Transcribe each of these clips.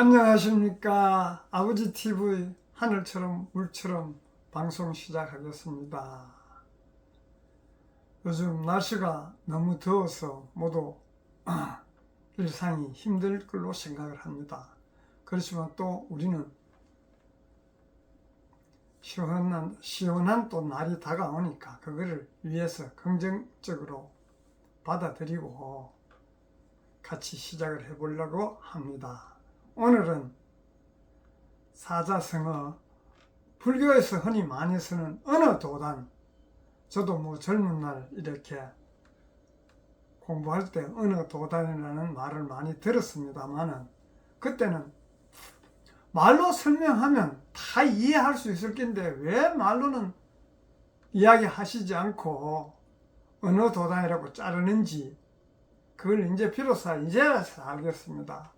안녕하십니까. 아버지 TV 하늘처럼 물처럼 방송 시작하겠습니다. 요즘 날씨가 너무 더워서 모두 일상이 힘들 걸로 생각을 합니다. 그렇지만 또 우리는 시원한 또 날이 다가오니까 그거를 위해서 긍정적으로 받아들이고 같이 시작을 해보려고 합니다. 오늘은 사자성어, 불교에서 흔히 많이 쓰는 언어도단. 저도 뭐 젊은 날 이렇게 공부할 때 언어도단이라는 말을 많이 들었습니다만은 그때는 말로 설명하면 다 이해할 수 있을 텐데 왜 말로는 이야기하시지 않고 언어도단이라고 자르는지 그걸 이제 비로소 이제서 알겠습니다.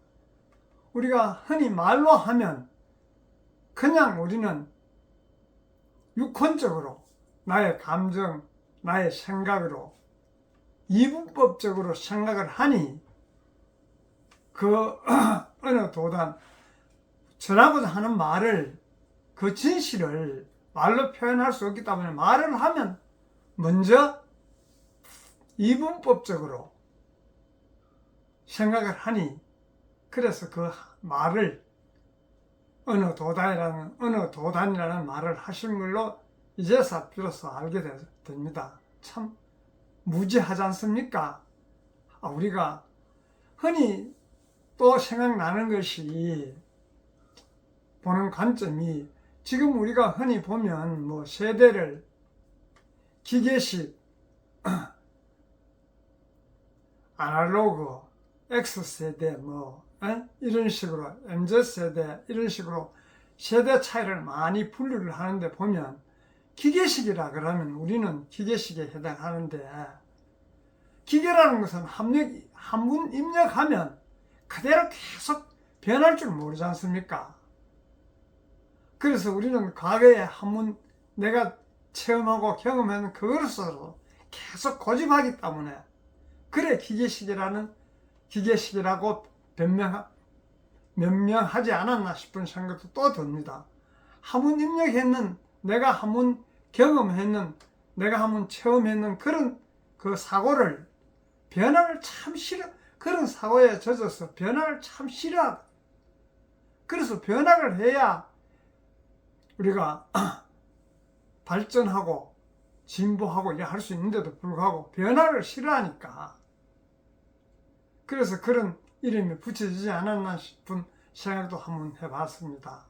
우리가 흔히 말로 하면 그냥 우리는 육혼적으로 나의 감정, 나의 생각으로 이분법적으로 생각을 하니 그 어느 도단 전하고자 하는 말을 그 진실을 말로 표현할 수 없기 때문에 말을 하면 먼저 이분법적으로 생각을 하니 그래서 그 말을 어느 도단이라는 말을 하신 걸로 이제서 비로소 알게 됩니다. 참 무지하지 않습니까? 우리가 흔히 또 생각나는 것이 보는 관점이 지금 우리가 흔히 보면 뭐 세대를 기계식, 아날로그, X세대 뭐 이런 식으로 MZ세대 이런 식으로 세대 차이를 많이 분류를 하는데 보면 기계식이라 그러면 우리는 기계식에 해당하는데 기계라는 것은 한문 입력하면 그대로 계속 변할 줄 모르지 않습니까? 그래서 우리는 과거에 한문 내가 체험하고 경험한 그것으로 계속 고집하기 때문에 그래 기계식이라고 변명하지 않았나 싶은 생각도 또 듭니다. 한문 입력했는, 내가 한문 경험했는, 내가 한문 체험했는 그런 그 사고를 변화를 참 싫어, 그런 사고에 젖어서 변화를 참 싫어하다. 그래서 변화를 해야 우리가 발전하고 진보하고 이렇게 할 수 있는데도 불구하고 변화를 싫어하니까 그래서 그런 이름이 붙여지지 않았나 싶은 생각도 한번 해봤습니다.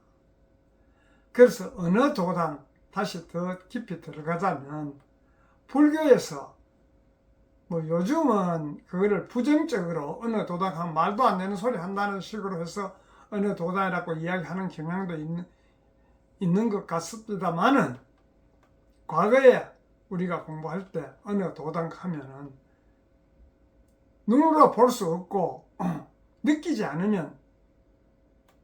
그래서 어느 도단, 다시 더 깊이 들어가자면 불교에서 뭐 요즘은 그거를 부정적으로 어느 도단 하면 말도 안 되는 소리 한다는 식으로 해서 어느 도단이라고 이야기하는 경향도 있는 것 같습니다만은 과거에 우리가 공부할 때 어느 도단 하면은 눈으로 볼 수 없고 느끼지 않으면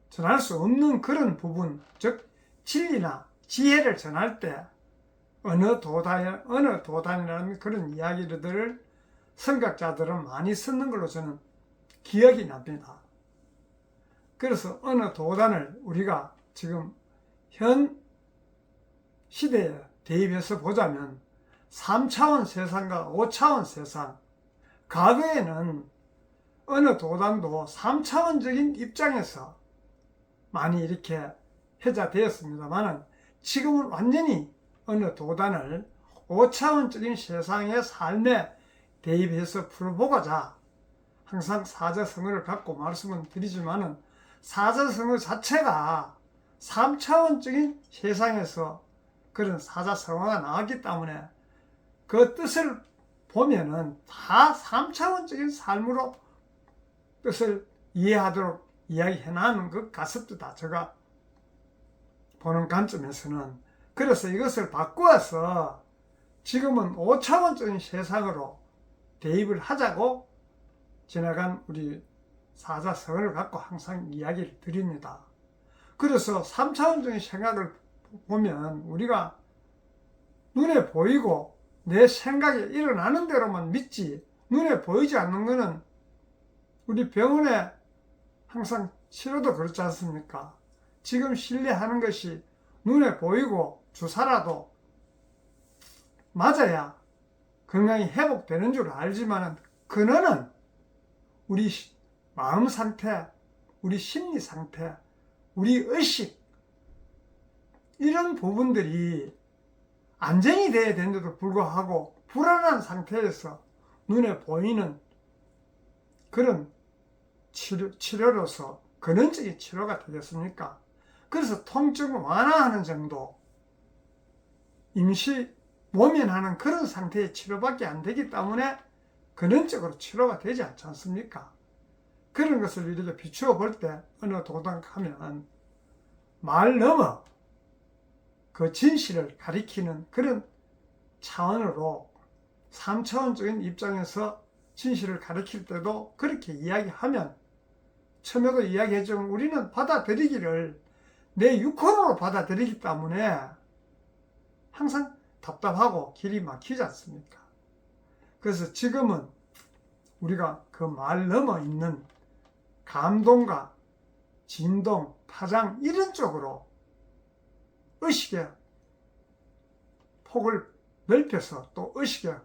전할 수 없는 그런 부분, 즉 진리나 지혜를 전할 때 어느 도단이라는 그런 이야기들을 선각자들은 많이 쓰는 걸로 저는 기억이 납니다. 그래서 어느 도단을 우리가 지금 현 시대에 대입해서 보자면 3차원 세상과 5차원 세상, 과거에는 어느 도단도 3차원적인 입장에서 많이 이렇게 회자되었습니다만 지금은 완전히 어느 도단을 5차원적인 세상의 삶에 대입해서 풀어보고자 항상 사자성어를 갖고 말씀을 드리지만은 사자성어 자체가 3차원적인 세상에서 그런 사자성어가 나왔기 때문에 그 뜻을 보면은 다 3차원적인 삶으로 뜻을 이해하도록 이야기해 나가는 것 같습니다. 제가 보는 관점에서는. 그래서 이것을 바꾸어서 지금은 5차원적인 세상으로 대입을 하자고 지나간 우리 사자성어를 갖고 항상 이야기를 드립니다. 그래서 3차원적인 생각을 보면 우리가 눈에 보이고 내 생각이 일어나는 대로만 믿지 눈에 보이지 않는 것은 우리 병원에 항상 치료도 그렇지 않습니까? 지금 신뢰하는 것이 눈에 보이고 주사라도 맞아야 건강이 회복되는 줄 알지만 근원은 우리 마음 상태, 우리 심리 상태, 우리 의식 이런 부분들이 안정이 돼야 되는데도 불구하고 불안한 상태에서 눈에 보이는 그런 치료로서 근원적인 치료가 되겠습니까? 그래서 통증을 완화하는 정도, 임시 모면하는 그런 상태의 치료밖에 안 되기 때문에 근원적으로 치료가 되지 않지 않습니까? 그런 것을 이렇게 비추어 볼 때 어느 도당하면 말 넘어 그 진실을 가리키는 그런 차원으로 3차원적인 입장에서 진실을 가리킬 때도 그렇게 이야기하면 처음에도 이야기했지만 우리는 받아들이기를 내 육혼으로 받아들이기 때문에 항상 답답하고 길이 막히지 않습니까? 그래서 지금은 우리가 그 말 넘어 있는 감동과 진동, 파장 이런 쪽으로 의식의 폭을 넓혀서 또 의식의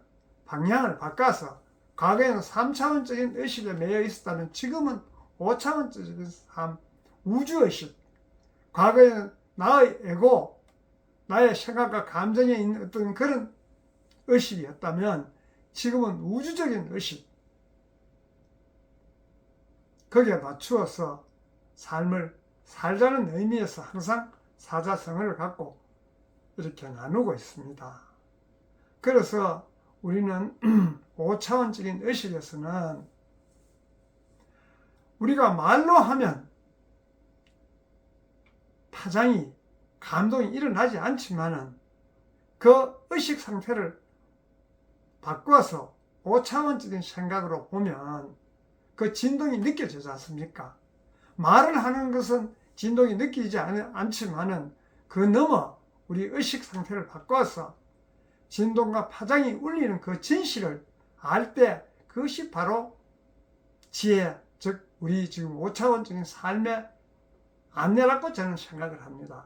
방향을 바꿔서 과거에는 3차원적인 의식에 매여 있었다면 지금은 5차원적인 삶, 우주의식, 과거에는 나의 에고, 나의 생각과 감정에 있는 어떤 그런 의식이었다면 지금은 우주적인 의식, 거기에 맞추어서 삶을 살자는 의미에서 항상 사자성어를 갖고 이렇게 나누고 있습니다. 그래서 우리는 5차원적인 의식에서는 우리가 말로 하면 파장이, 감동이 일어나지 않지만은 그 의식 상태를 바꿔서 5차원적인 생각으로 보면 그 진동이 느껴지지 않습니까? 말을 하는 것은 진동이 느끼지 않지만은 그 넘어 우리 의식 상태를 바꿔서 진동과 파장이 울리는 그 진실을 알 때 그것이 바로 지혜, 즉 우리 지금 5차원적인 삶의 안내라고 저는 생각을 합니다.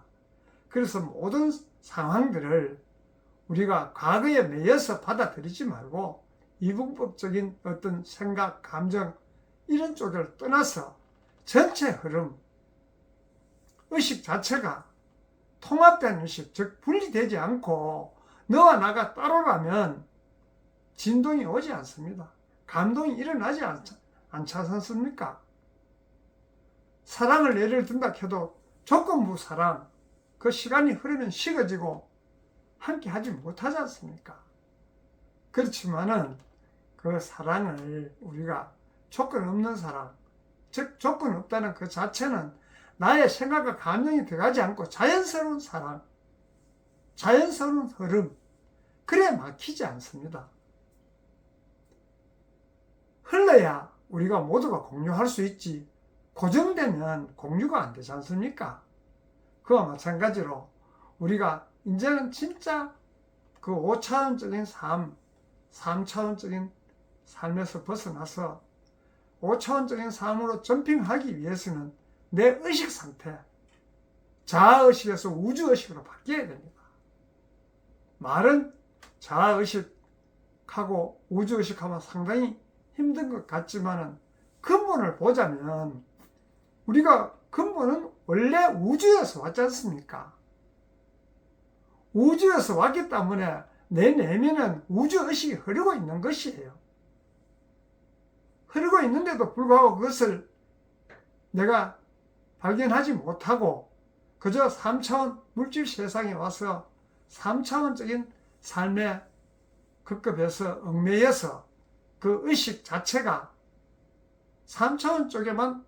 그래서 모든 상황들을 우리가 과거에 매여서 받아들이지 말고 이분법적인 어떤 생각, 감정 이런 쪽을 떠나서 전체 흐름, 의식 자체가 통합된 의식, 즉 분리되지 않고 너와 나가 따로라면 진동이 오지 않습니다. 감동이 일어나지 않지 않습니까? 사랑을 예를 든다 해도 조건부 사랑, 그 시간이 흐르면 식어지고 함께 하지 못하지 않습니까? 그렇지만은 그 사랑을 우리가 조건 없는 사랑, 즉 조건 없다는 그 자체는 나의 생각과 감정이 들어가지 않고 자연스러운 사랑, 자연스러운 흐름, 그래 막히지 않습니다. 흘러야 우리가 모두가 공유할 수 있지 고정되면 공유가 안 되지 않습니까? 그와 마찬가지로 우리가 이제는 진짜 그 5차원적인 삶, 3차원적인 삶에서 벗어나서 5차원적인 삶으로 점핑하기 위해서는 내 의식 상태, 자아의식에서 우주의식으로 바뀌어야 됩니다. 말은 자아의식하고 우주의식하면 상당히 힘든 것 같지만 근본을 보자면 우리가 근본은 원래 우주에서 왔지 않습니까? 우주에서 왔기 때문에 내 내면은 우주의식이 흐르고 있는 것이에요. 흐르고 있는데도 불구하고 그것을 내가 발견하지 못하고 그저 3차원 물질 세상에 와서 3차원적인 삶의 급급해서 얽매여서 그 의식 자체가 3차원 쪽에만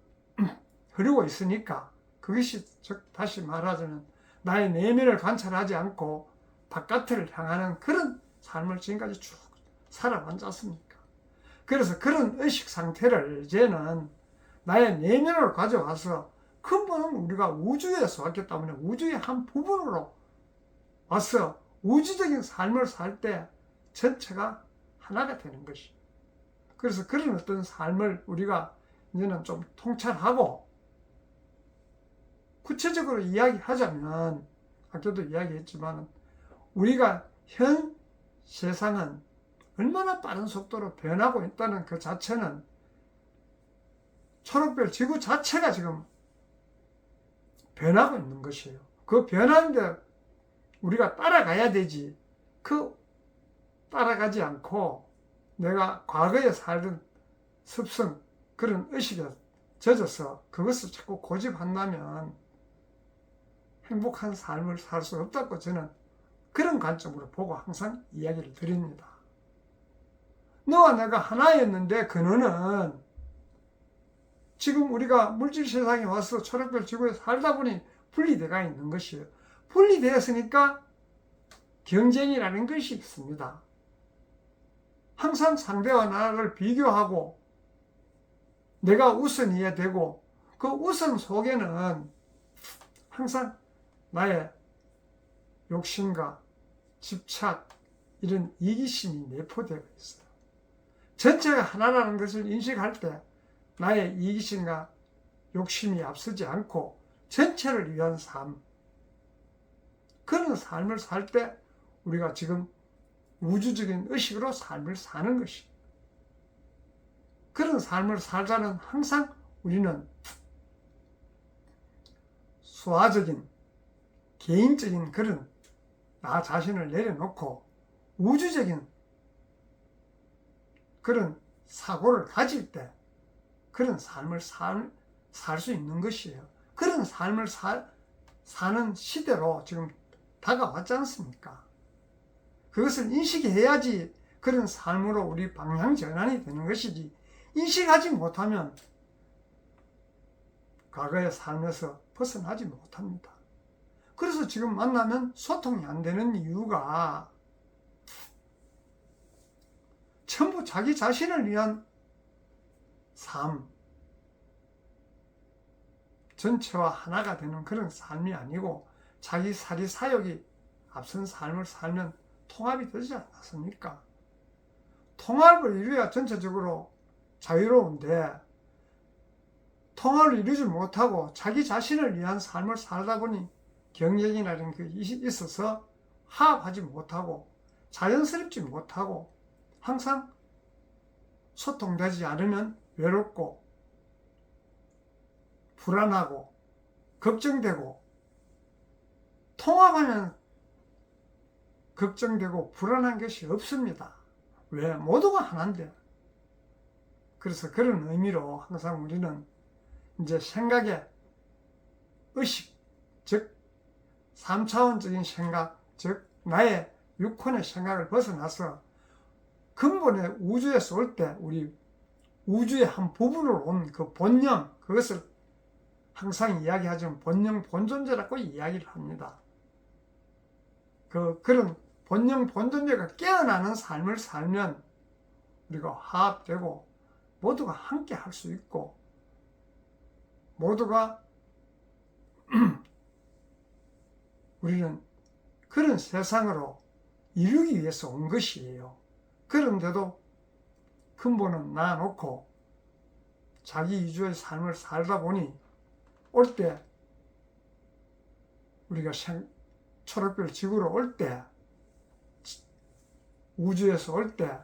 흐르고 있으니까 그것이 즉 다시 말하자면 나의 내면을 관찰하지 않고 바깥을 향하는 그런 삶을 지금까지 쭉 살아왔지 않습니까? 그래서 그런 의식 상태를 이제는 나의 내면으로 가져와서 근본은 우리가 우주에서 왔기 때문에 우주의 한 부분으로 와서 우주적인 삶을 살 때 전체가 하나가 되는 것이. 그래서 그런 어떤 삶을 우리가 이제는 좀 통찰하고 구체적으로 이야기하자면 아까도 이야기했지만 우리가 현 세상은 얼마나 빠른 속도로 변하고 있다는 그 자체는 초록별 지구 자체가 지금 변하고 있는 것이에요. 그 변하는데 우리가 따라가야 되지. 그 따라가지 않고 내가 과거에 살던 습성, 그런 의식에 젖어서 그것을 자꾸 고집한다면 행복한 삶을 살 수 없다고 저는 그런 관점으로 보고 항상 이야기를 드립니다. 너와 내가 하나였는데 그 너는 지금 우리가 물질 세상에 와서 초록별 지구에 살다 보니 분리되어 있는 것이에요. 분리되었으니까 경쟁이라는 것이 있습니다. 항상 상대와 나를 비교하고 내가 우선이어야 되고 그 우선 속에는 항상 나의 욕심과 집착, 이런 이기심이 내포되어 있어요. 전체가 하나라는 것을 인식할 때 나의 이기심과 욕심이 앞서지 않고 전체를 위한 삶, 그런 삶을 살 때 우리가 지금 우주적인 의식으로 삶을 사는 것입니다. 그런 삶을 살자는 항상 우리는 수화적인, 개인적인 그런 나 자신을 내려놓고 우주적인 그런 사고를 가질 때 그런 삶을 살 수 있는 것이에요. 그런 삶을 사는 시대로 지금 다가왔지 않습니까? 그것을 인식해야지 그런 삶으로 우리 방향 전환이 되는 것이지, 인식하지 못하면 과거의 삶에서 벗어나지 못합니다. 그래서 지금 만나면 소통이 안 되는 이유가 전부 자기 자신을 위한 삶, 전체와 하나가 되는 그런 삶이 아니고 자기 사리 사욕이 앞선 삶을 살면 통합이 되지 않았습니까? 통합을 이루어야 전체적으로 자유로운데 통합을 이루지 못하고 자기 자신을 위한 삶을 살다 보니 경쟁이라는 게 있어서 화합하지 못하고 자연스럽지 못하고 항상 소통되지 않으면 외롭고 불안하고 걱정되고, 통합하면 걱정되고 불안한 것이 없습니다. 왜? 모두가 하나인데. 그래서 그런 의미로 항상 우리는 이제 생각의 의식, 즉 3차원적인 생각, 즉 나의 육혼의 생각을 벗어나서 근본의 우주에서 올 때 우리 우주의 한 부분으로 온 그 본영, 그것을 항상 이야기하지만 본영 본존재라고 이야기를 합니다. 그런 본영 본존재가 깨어나는 삶을 살면 우리가 화합되고 모두가 함께 할 수 있고 모두가 우리는 그런 세상으로 이루기 위해서 온 것이에요. 그런데도 근본은 놔놓고 자기 위주의 삶을 살다 보니 올 때 우리가 초록별 지구로 올 때 우주에서 올 때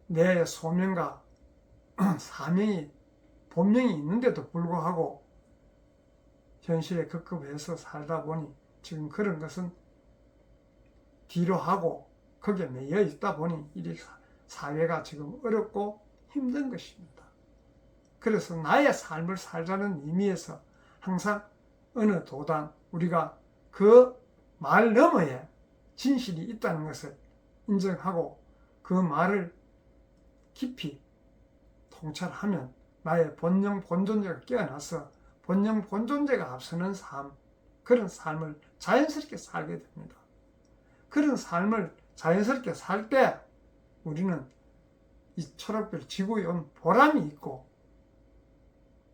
내 소명과 사명이 본명이 있는데도 불구하고 현실에 급급해서 살다 보니 지금 그런 것은 뒤로 하고 거기에 매여 있다 보니 이 사회가 지금 어렵고 힘든 것입니다. 그래서 나의 삶을 살자는 의미에서 항상 어느 도단 우리가 그 말 너머에 진실이 있다는 것을 인정하고 그 말을 깊이 통찰하면 나의 본영 본존재가 깨어나서 본영 본존재가 앞서는 삶, 그런 삶을 자연스럽게 살게 됩니다. 그런 삶을 자연스럽게 살 때 우리는 이 초록별 지구에 온 보람이 있고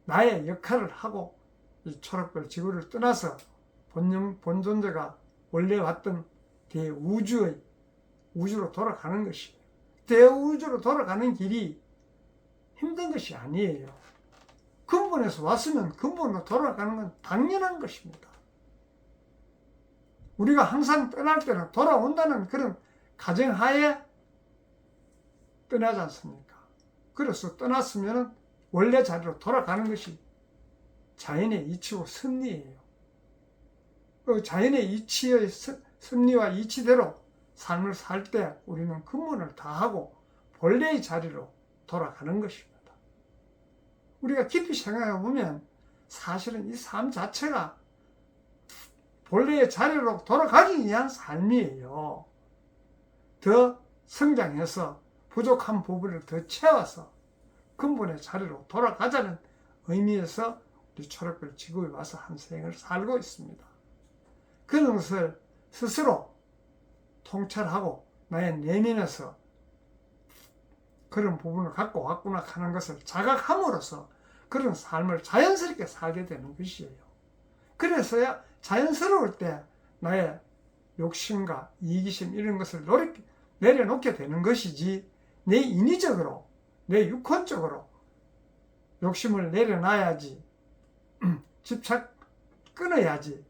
나의 역할을 하고 이 초록별 지구를 떠나서 본영 본존재가 원래 왔던 대우주로 돌아가는 것이에요. 대우주로 돌아가는 길이 힘든 것이 아니에요. 근본에서 왔으면 근본으로 돌아가는 건 당연한 것입니다. 우리가 항상 떠날 때는 돌아온다는 그런 가정하에 떠나지 않습니까? 그래서 떠났으면 원래 자리로 돌아가는 것이 자연의 이치고 섭리예요. 그 자연의 이치의 섭리와 이치대로 삶을 살 때 우리는 근본을 다하고 본래의 자리로 돌아가는 것입니다. 우리가 깊이 생각해 보면 사실은 이 삶 자체가 본래의 자리로 돌아가기 위한 삶이에요. 더 성장해서 부족한 부분을 더 채워서 근본의 자리로 돌아가자는 의미에서 우리 초록별 지구에 와서 한 생을 살고 있습니다. 그런 것을 스스로 통찰하고 나의 내면에서 그런 부분을 갖고 왔구나 하는 것을 자각함으로써 그런 삶을 자연스럽게 살게 되는 것이에요. 그래서야 자연스러울 때 나의 욕심과 이기심 이런 것을 내려놓게 되는 것이지, 내 인위적으로, 내 육혼적으로 욕심을 내려놔야지, 집착 끊어야지,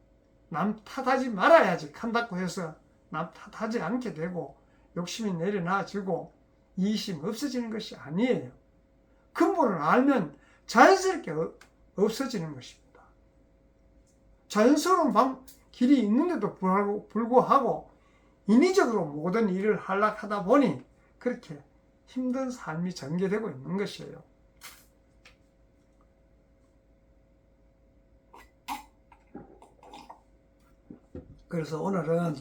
남 탓하지 말아야지 한다고 해서 남 탓하지 않게 되고 욕심이 내려놔지고 이기심 없어지는 것이 아니에요. 근본을 알면 자연스럽게 없어지는 것입니다. 자연스러운 길이 있는데도 불구하고 인위적으로 모든 일을 하려고 하다 보니 그렇게 힘든 삶이 전개되고 있는 것이에요. 그래서 오늘은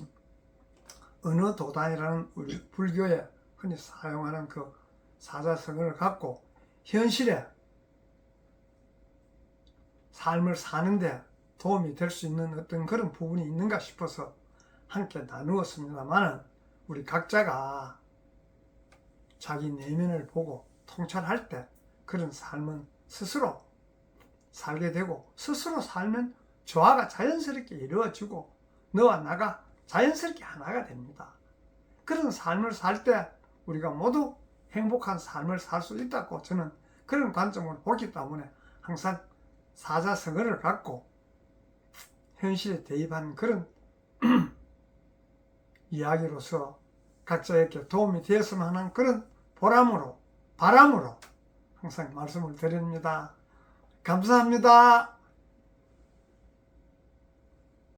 어느 도단이라는 우리 불교에 흔히 사용하는 그 사자성어를 갖고 현실에 삶을 사는데 도움이 될 수 있는 어떤 그런 부분이 있는가 싶어서 함께 나누었습니다만, 우리 각자가 자기 내면을 보고 통찰할 때 그런 삶은 스스로 살게 되고, 스스로 살면 조화가 자연스럽게 이루어지고 너와 나가 자연스럽게 하나가 됩니다. 그런 삶을 살 때 우리가 모두 행복한 삶을 살 수 있다고 저는 그런 관점을 보기 때문에 항상 사자성어를 갖고 현실에 대입한 그런 이야기로서 각자에게 도움이 되었으면 하는 그런 바람으로 항상 말씀을 드립니다. 감사합니다.